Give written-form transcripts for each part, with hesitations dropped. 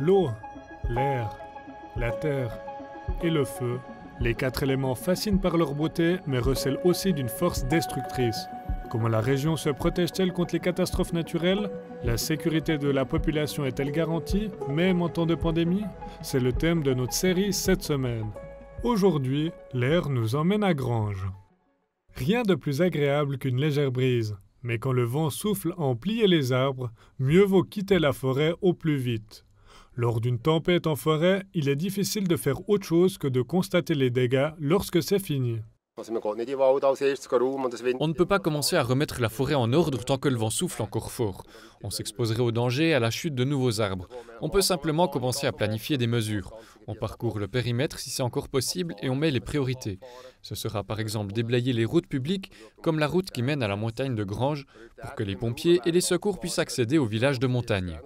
L'eau, l'air, la terre et le feu, les 4 éléments fascinent par leur beauté mais recèlent aussi d'une force destructrice. Comment la région se protège-t-elle contre les catastrophes naturelles? La sécurité de la population est-elle garantie, même en temps de pandémie? C'est le thème de notre série cette semaine. Aujourd'hui, l'air nous emmène à Granges. Rien de plus agréable qu'une légère brise, mais quand le vent souffle à en plier les arbres, mieux vaut quitter la forêt au plus vite. Lors d'une tempête en forêt, il est difficile de faire autre chose que de constater les dégâts lorsque c'est fini. On ne peut pas commencer à remettre la forêt en ordre tant que le vent souffle encore fort. On s'exposerait au danger et à la chute de nouveaux arbres. On peut simplement commencer à planifier des mesures. On parcourt le périmètre si c'est encore possible et on met les priorités. Ce sera par exemple déblayer les routes publiques, comme la route qui mène à la montagne de Granges, pour que les pompiers et les secours puissent accéder au village de montagne.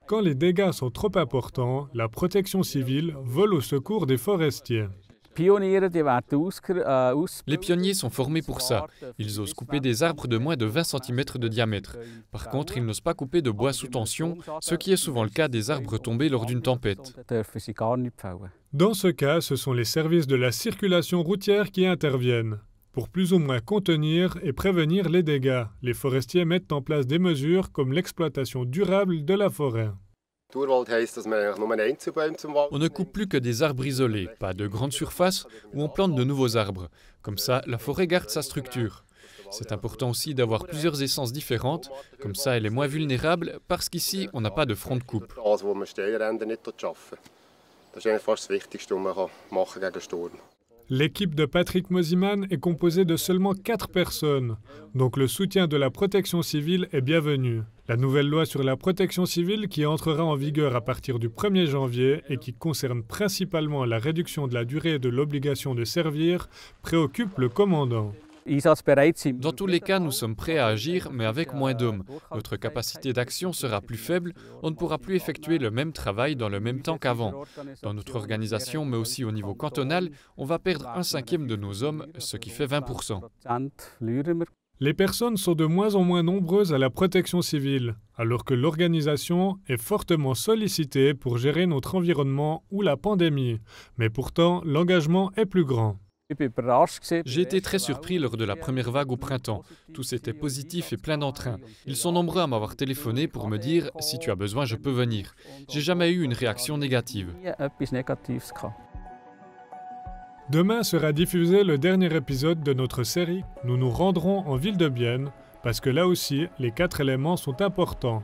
Quand les dégâts sont trop importants, la protection civile vole au secours des forestiers. Les pionniers sont formés pour ça. Ils osent couper des arbres de moins de 20 cm de diamètre. Par contre, ils n'osent pas couper de bois sous tension, ce qui est souvent le cas des arbres tombés lors d'une tempête. Dans ce cas, ce sont les services de la circulation routière qui interviennent. Pour plus ou moins contenir et prévenir les dégâts, les forestiers mettent en place des mesures comme l'exploitation durable de la forêt. On ne coupe plus que des arbres isolés, pas de grandes surfaces où on plante de nouveaux arbres. Comme ça, la forêt garde sa structure. C'est important aussi d'avoir plusieurs essences différentes, comme ça elle est moins vulnérable, parce qu'ici on n'a pas de front de coupe. L'équipe de Patrick Mosiman est composée de seulement 4 personnes, donc le soutien de la protection civile est bienvenu. La nouvelle loi sur la protection civile qui entrera en vigueur à partir du 1er janvier et qui concerne principalement la réduction de la durée de l'obligation de servir préoccupe le commandant. Dans tous les cas, nous sommes prêts à agir, mais avec moins d'hommes. Notre capacité d'action sera plus faible, on ne pourra plus effectuer le même travail dans le même temps qu'avant. Dans notre organisation, mais aussi au niveau cantonal, on va perdre 1/5 de nos hommes, ce qui fait 20%. Les personnes sont de moins en moins nombreuses à la protection civile, alors que l'organisation est fortement sollicitée pour gérer notre environnement ou la pandémie. Mais pourtant, l'engagement est plus grand. J'ai été très surpris lors de la première vague au printemps. Tous étaient positifs et pleins d'entrain. Ils sont nombreux à m'avoir téléphoné pour me dire « Si tu as besoin, je peux venir ». J'ai jamais eu une réaction négative. Demain sera diffusé le dernier épisode de notre série. Nous nous rendrons en ville de Bienne, parce que là aussi, les 4 éléments sont importants.